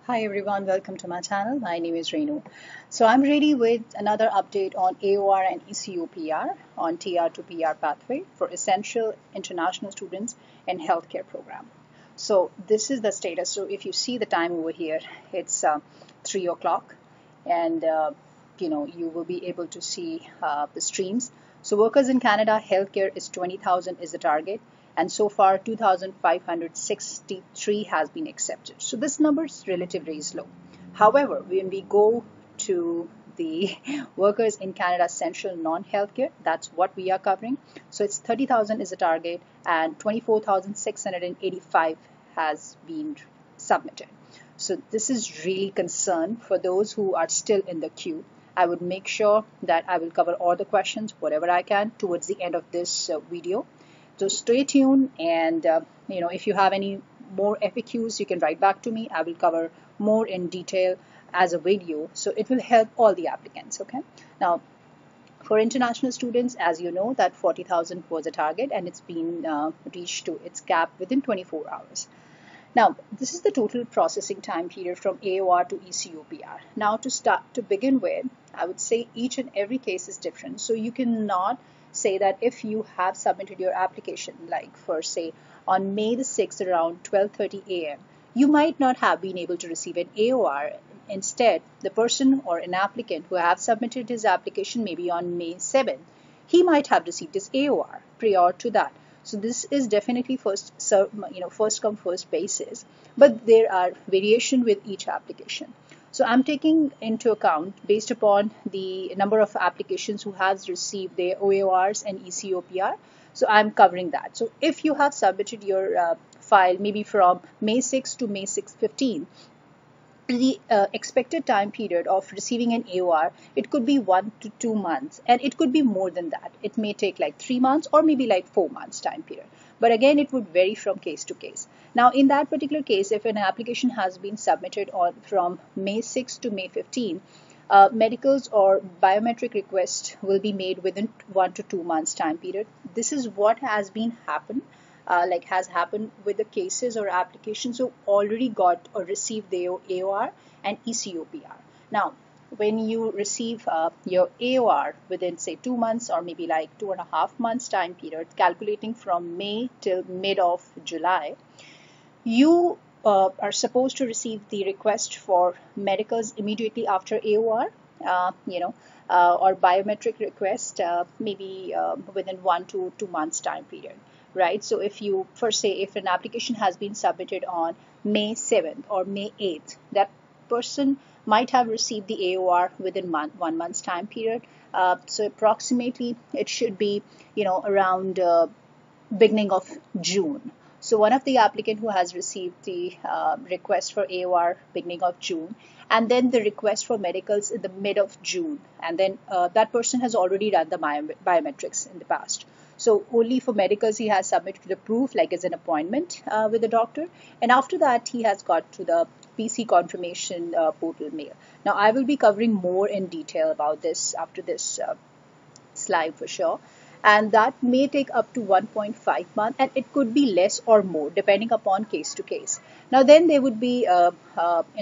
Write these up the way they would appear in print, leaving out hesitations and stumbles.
Hi everyone, welcome to my channel. My name is Renu. So I'm ready with another update on AOR and eCOPR on TR to PR pathway for essential international students in healthcare program. So this is the status. So if you see the time over here, it's 3 o'clock and you will be able to see the streams. So workers in Canada, healthcare is 20,000 is the target, and so far 2,563 has been accepted. So this number is relatively low. However, when we go to the workers in Canada essential non-healthcare, that's what we are covering. So it's 30,000 is the target and 24,685 has been submitted. So this is really concern for those who are still in the queue. I would make sure that I will cover all the questions, whatever I can, towards the end of this video. So stay tuned, and if you have any more FAQs, you can write back to me. I will cover more in detail as a video, so it will help all the applicants. Okay. Now, for international students, as you know, that 40,000 was a target, and it's been reached to its cap within 24 hours. Now, this is the total processing time period from AOR to eCOPR. Now, to begin with, I would say each and every case is different. So you cannot say that if you have submitted your application, like for say on May the 6th around 12:30 a.m., you might not have been able to receive an AOR. Instead, the person or an applicant who have submitted his application maybe on May 7th, he might have received his AOR prior to that. So this is definitely first come first basis, but there are variation with each application. So I'm taking into account based upon the number of applications who has received their OARs and eCOPR. So I'm covering that. So if you have submitted your file maybe from May 6 to May 6/15, the expected time period of receiving an AOR, it could be 1 to 2 months, and it could be more than that. It may take like 3 months or maybe like 4 months time period. But again, it would vary from case to case. Now, in that particular case, if an application has been submitted from May 6 to May 15, medicals or biometric requests will be made within 1 to 2 months time period. This is what has happened with the cases or applications who already got or received their AOR and eCOPR. Now, when you receive your AOR within say 2 months or maybe like 2.5 months time period, calculating from May till mid of July, you are supposed to receive the request for medicals immediately after AOR, or biometric request maybe within 1 to 2 months time period. Right. So if you if an application has been submitted on May 7th or May 8th, that person might have received the AOR within 1 month's time period. So approximately it should be, around beginning of June. So one of the applicant who has received the request for AOR beginning of June, and then the request for medicals in the mid of June, and then that person has already done the biometrics in the past. So only for medicals he has submitted the proof like as an appointment with the doctor, and after that he has got to the PC confirmation portal mail. Now I will be covering more in detail about this after this slide for sure. And that may take up to 1.5 months, and it could be less or more depending upon case to case. Now then there would be a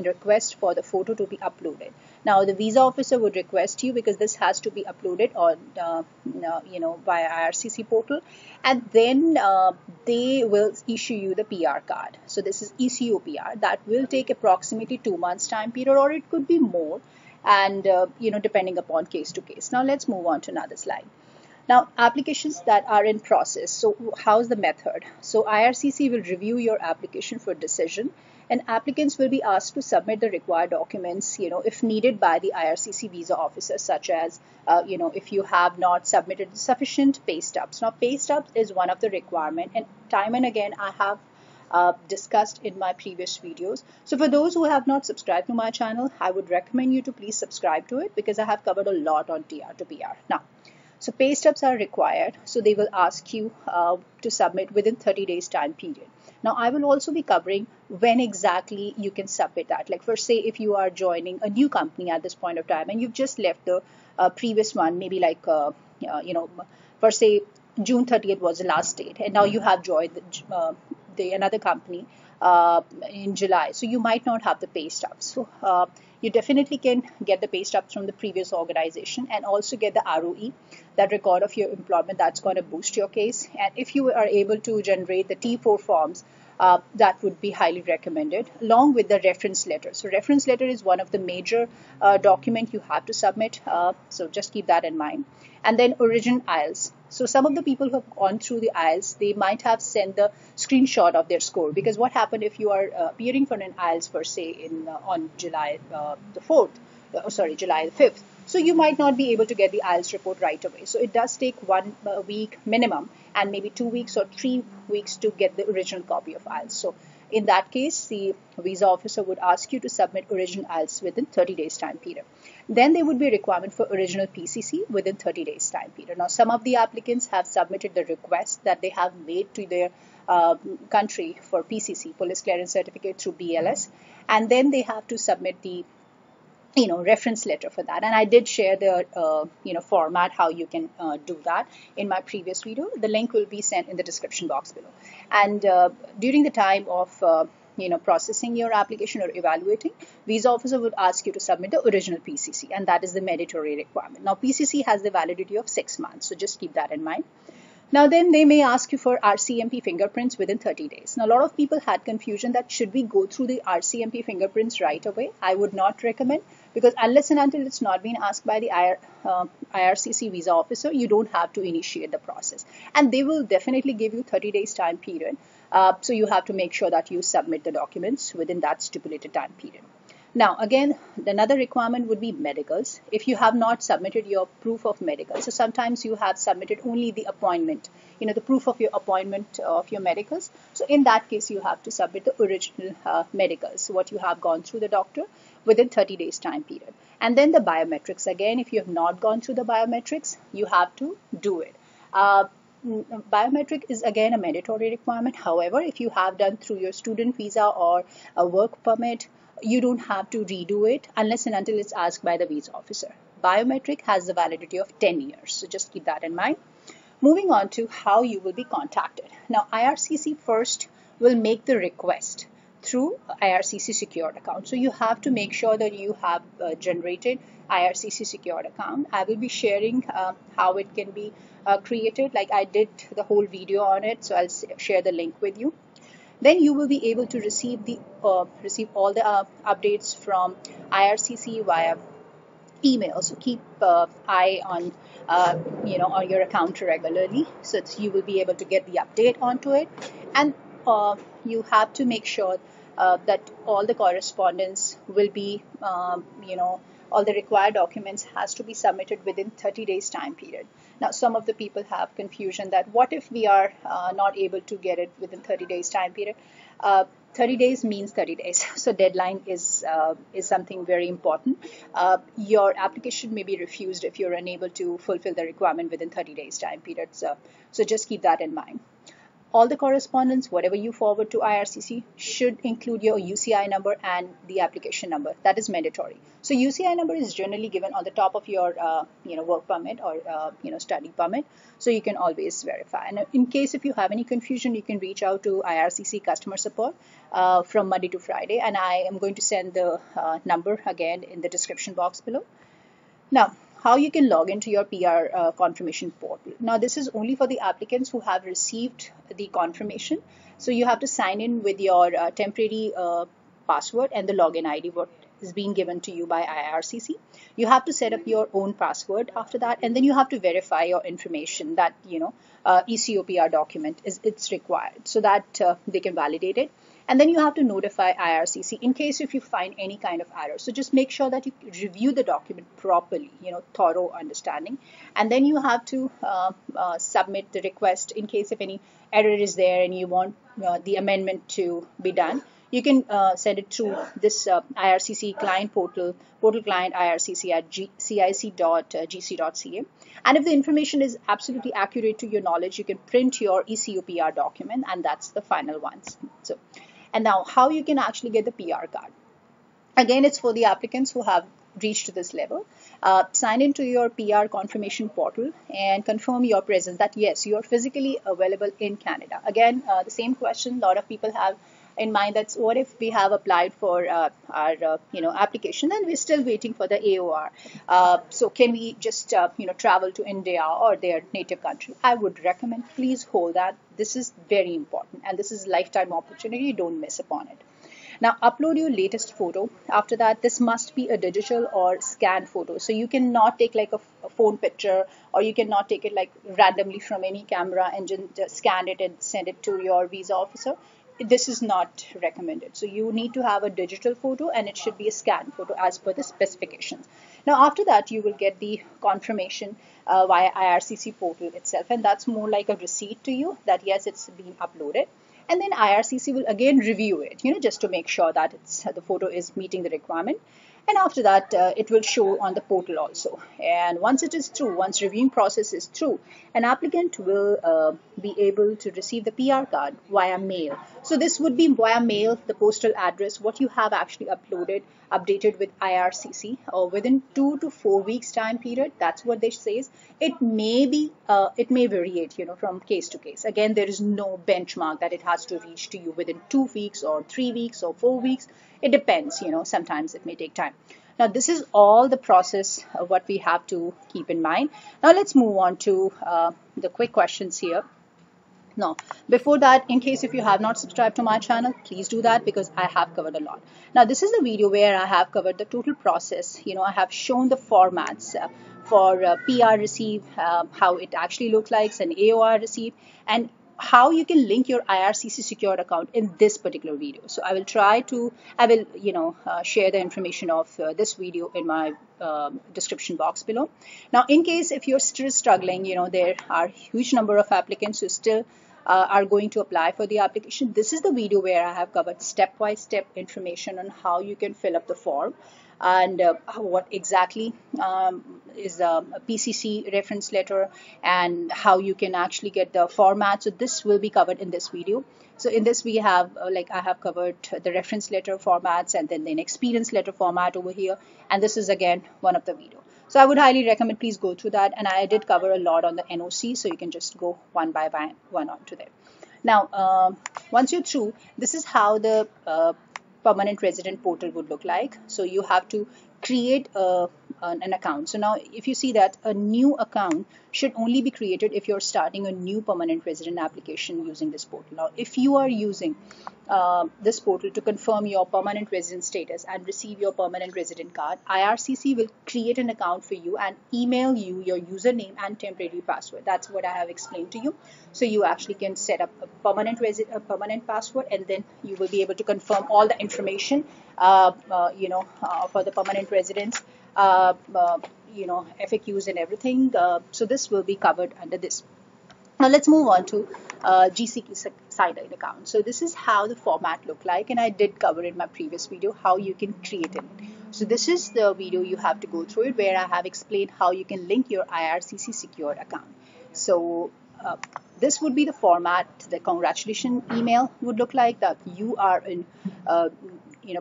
request for the photo to be uploaded. Now the visa officer would request you, because this has to be uploaded on via IRCC portal, and then they will issue you the PR card. So this is eCOPR. That will take approximately 2 months time period, or it could be more, and depending upon case to case. Now let's move on to another slide. Now, applications that are in process. So how's the method? So IRCC will review your application for decision, and applicants will be asked to submit the required documents, if needed by the IRCC visa officer, such as, if you have not submitted sufficient pay stubs. Now, pay stubs is one of the requirement, and time and again, I have discussed in my previous videos. So for those who have not subscribed to my channel, I would recommend you to please subscribe to it, because I have covered a lot on TR to PR. Now, so pay stubs are required, so they will ask you to submit within 30 days time period. Now I will also be covering when exactly you can submit that. Like for say if you are joining a new company at this point of time and you've just left the previous one, maybe like for say June 30th was the last date, and now you have joined the another company in July. So you might not have the pay stubs. So you definitely can get the pay stubs from the previous organization and also get the ROE, that record of your employment. That's going to boost your case. And if you are able to generate the T4 forms, that would be highly recommended, along with the reference letter. So reference letter is one of the major document you have to submit. So just keep that in mind. And then origin IELTS. So some of the people who have gone through the IELTS, they might have sent the screenshot of their score, because what happened if you are appearing for an IELTS for say in on July the 4th, July the 5th. So you might not be able to get the IELTS report right away. So it does take 1 week minimum and maybe 2 weeks or 3 weeks to get the original copy of IELTS. So in that case, the visa officer would ask you to submit original IELTS within 30 days time period. Then there would be a requirement for original PCC within 30 days time period. Now, some of the applicants have submitted the request that they have made to their country for PCC, Police Clearance Certificate, through BLS, and then they have to submit the reference letter for that. And I did share the format how you can do that in my previous video. The link will be sent in the description box below. And during the time of processing your application or evaluating, visa officer would ask you to submit the original PCC, and that is the mandatory requirement. Now PCC has the validity of 6 months, so just keep that in mind. Now then they may ask you for RCMP fingerprints within 30 days. Now a lot of people had confusion that should we go through the RCMP fingerprints right away. I would not recommend, because unless and until it's not been asked by the IRCC visa officer, you don't have to initiate the process. And they will definitely give you 30 days time period. So you have to make sure that you submit the documents within that stipulated time period. Now, again, another requirement would be medicals. If you have not submitted your proof of medical, so sometimes you have submitted only the appointment, the proof of your appointment of your medicals. So in that case, you have to submit the original medicals, what you have gone through the doctor within 30 days time period. And then the biometrics. Again, if you have not gone through the biometrics, you have to do it. Biometric is again a mandatory requirement. However, if you have done through your student visa or a work permit, you don't have to redo it unless and until it's asked by the visa officer. Biometric has the validity of 10 years. So just keep that in mind. Moving on to how you will be contacted. Now, IRCC first will make the request through IRCC secured account. So you have to make sure that you have generated IRCC secured account. I will be sharing how it can be created. Like I did the whole video on it, so I'll share the link with you. Then you will be able to receive all the updates from IRCC via email. So keep eye on on your account regularly, so you will be able to get the update onto it. And you have to make sure that all the correspondence will be all the required documents has to be submitted within 30 days time period. Now, some of the people have confusion that what if we are not able to get it within 30 days time period. 30 days means 30 days. So deadline is something very important. Your application may be refused if you're unable to fulfill the requirement within 30 days time period. So just keep that in mind. All the correspondence, whatever you forward to IRCC, should include your UCI number and the application number. That is mandatory. So UCI number is generally given on the top of your work permit or study permit, so you can always verify. And in case if you have any confusion, you can reach out to IRCC customer support from Monday to Friday, and I am going to send the number again in the description box below. Now, how you can log into your PR confirmation portal. Now, this is only for the applicants who have received the confirmation. So you have to sign in with your temporary password and the login ID what is being given to you by IRCC. You have to set up your own password after that, and then you have to verify your information that eCOPR document it's required so that they can validate it. And then you have to notify IRCC in case if you find any kind of error. So just make sure that you review the document properly, thorough understanding. And then you have to submit the request in case if any error is there and you want the amendment to be done. You can send it through this IRCC client portal client IRCC at cic.gc.ca. And if the information is absolutely accurate to your knowledge, you can print your eCOPR document, and that's the final one. So, and now how you can actually get the PR card. Again, it's for the applicants who have reached this level. Sign into your PR confirmation portal and confirm your presence that yes, you are physically available in Canada. Again, the same question a lot of people have in mind. That's what if we have applied for our application and we're still waiting for the AOR. So can we just travel to India or their native country? I would recommend please hold that. This is very important and this is lifetime opportunity. Don't miss upon it. Now upload your latest photo. After that, this must be a digital or scanned photo. So you cannot take like a phone picture, or you cannot take it like randomly from any camera and just scan it and send it to your visa officer. This is not recommended. So you need to have a digital photo and it should be a scanned photo as per the specifications. Now after that, you will get the confirmation via IRCC portal itself, and that's more like a receipt to you that yes, it's been uploaded. And then IRCC will again review it, just to make sure that the photo is meeting the requirement. And after that, it will show on the portal also. And once it is through, once reviewing process is through, an applicant will be able to receive the PR card via mail. So this would be via mail, the postal address, what you have actually updated with IRCC within 2 to 4 weeks time period. That's what they says. It may variate, from case to case. Again, there is no benchmark that it has to reach to you within 2 weeks or 3 weeks or 4 weeks. It depends, sometimes it may take time. Now, this is all the process of what we have to keep in mind. Now, let's move on to the quick questions here. Now, before that, in case if you have not subscribed to my channel, please do that because I have covered a lot. Now, this is the video where I have covered the total process. I have shown the formats for PR receive, how it actually looks like, an AOR receive, and how you can link your IRCC secured account in this particular video. So I will share the information of this video in my description box below. Now, in case if you're still struggling, there are huge number of applicants who still are going to apply for the application. This is the video where I have covered step-by-step information on how you can fill up the form and what exactly is a PCC reference letter and how you can actually get the format. So this will be covered in this video. So in this we have I have covered the reference letter formats and then the experience letter format over here, and this is again one of the video. So I would highly recommend please go through that, and I did cover a lot on the NOC, so you can just go one by one onto there. Now once you're through, this is how the permanent resident portal would look like. So you have to create an account. So now if you see that a new account should only be created if you're starting a new permanent resident application using this portal. Now if you are using this portal to confirm your permanent resident status and receive your permanent resident card, IRCC will create an account for you and email you your username and temporary password. That's what I have explained to you. So you actually can set up a permanent password, and then you will be able to confirm all the information for the permanent residents, FAQs and everything. So this will be covered under this. Now let's move on to GCK sign-in account. So this is how the format look like, and I did cover in my previous video how you can create it. So this is the video you have to go through it, where I have explained how you can link your IRCC secured account. So this would be the format. The congratulation email would look like that you are in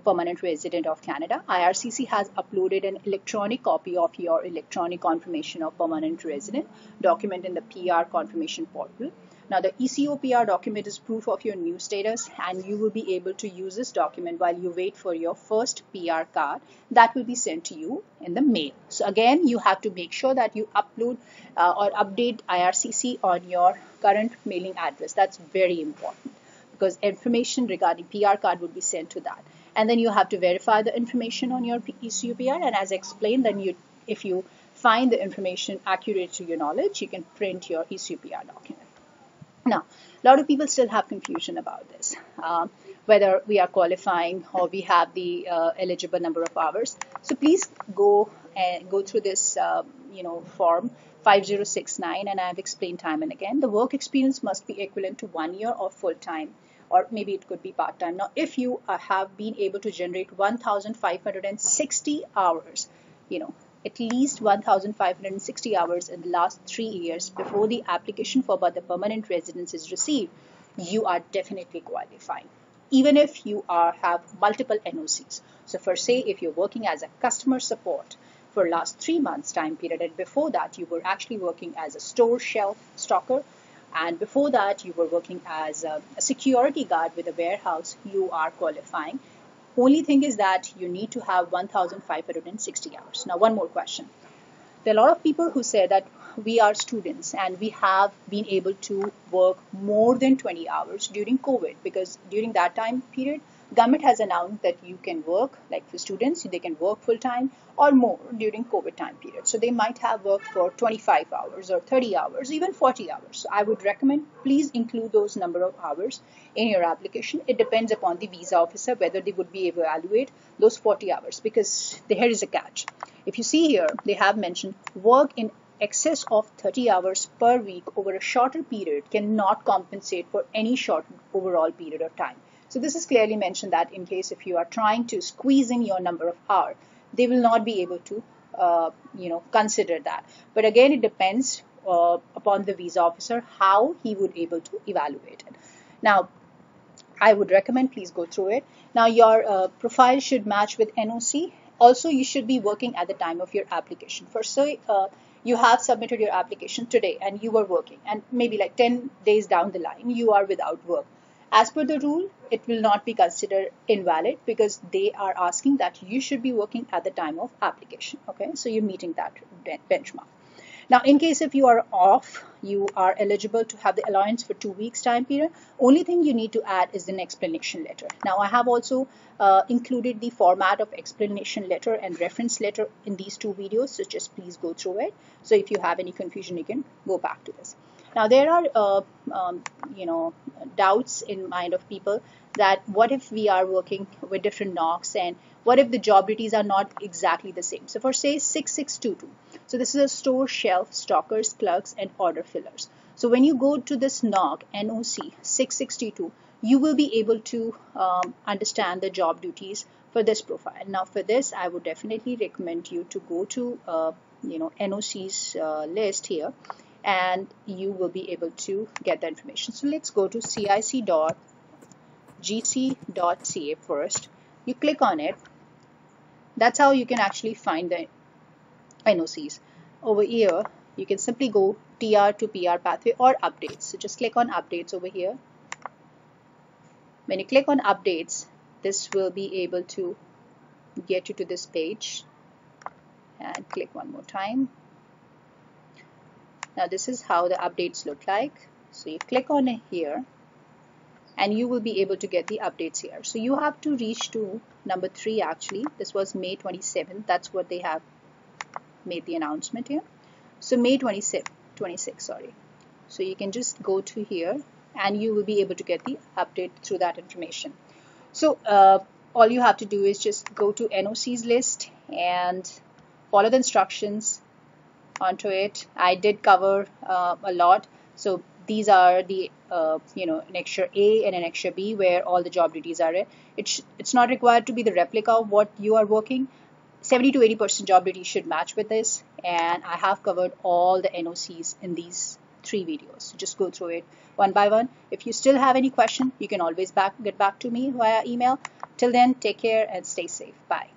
permanent resident of Canada. IRCC has uploaded an electronic copy of your electronic confirmation of permanent resident document in the PR confirmation portal. Now the eCOPR document is proof of your new status, and you will be able to use this document while you wait for your first PR card that will be sent to you in the mail. So again, you have to make sure that you upload or update IRCC on your current mailing address. That's very important because information regarding PR card would be sent to that. And then you have to verify the information on your eCOPR, and as I explained, then if you find the information accurate to your knowledge, you can print your eCOPR document. Now, a lot of people still have confusion about this, whether we are qualifying or we have the eligible number of hours. So please go through this form 5069, and I have explained time and again. The work experience must be equivalent to 1 year of full time, or maybe it could be part-time. Now, if you have been able to generate 1,560 hours, at least 1,560 hours in the last 3 years before the application for the permanent residence is received, you are definitely qualifying, even if you have multiple NOCs. So for say, if you're working as a customer support for last 3 months time period, and before that you were actually working as a store shelf stocker, and before that you were working as a security guard with a warehouse, you are qualifying. Only thing is that you need to have 1,560 hours. Now, one more question. There are a lot of people who say that we are students and we have been able to work more than 20 hours during COVID, because during that time period, government has announced that you can work, like for students, they can work full time or more during COVID time period. So they might have worked for 25 hours or 30 hours, even 40 hours. So I would recommend please include those number of hours in your application. It depends upon the visa officer whether they would be able to evaluate those 40 hours, because here is a catch. If you see here, they have mentioned work in excess of 30 hours per week over a shorter period cannot compensate for any short overall period of time. So this is clearly mentioned that in case if you are trying to squeeze in your number of hours, they will not be able to consider that. But again, it depends upon the visa officer how he would able to evaluate it. Now, I would recommend please go through it. Now, your profile should match with NOC. Also, you should be working at the time of your application. For say you have submitted your application today and you were working, and maybe like 10 days down the line you are without work. As per the rule, it will not be considered invalid, because they are asking that you should be working at the time of application. Okay, so you're meeting that benchmark. Now, in case if you are off, you are eligible to have the allowance for 2 weeks time period. Only thing you need to add is an explanation letter. Now, I have also included the format of explanation letter and reference letter in these two videos, so just please go through it. So if you have any confusion, you can go back to this. Now, there are doubts in mind of people that what if we are working with different NOCs, and what if the job duties are not exactly the same. So for say 6622, so this is a store shelf, stockers, clerks, and order fillers. So when you go to this NOC 6622, you will be able to understand the job duties for this profile. Now for this, I would definitely recommend you to go to NOC's list here, and you will be able to get the information. So let's go to cic.gc.ca first. You click on it. That's how you can actually find the NOCs. Over here, you can simply go TR to PR pathway or updates. So just click on updates over here. When you click on updates, this will be able to get you to this page. And click one more time. Now this is how the updates look like. So you click on it here, and you will be able to get the updates here. So you have to reach to number 3 actually. This was May 27th. That's what they have made the announcement here. So May 26, sorry. So you can just go to here, and you will be able to get the update through that information. So all you have to do is just go to NOC's list and follow the instructions onto it. I did cover a lot. So these are the annexure A and annexure B where all the job duties are in. It's not required to be the replica of what you are working. 70 to 80% job duties should match with this, and I have covered all the NOCs in these 3 videos. So just go through it one by one. If you still have any question, you can always get back to me via email. Till then, take care and stay safe. Bye.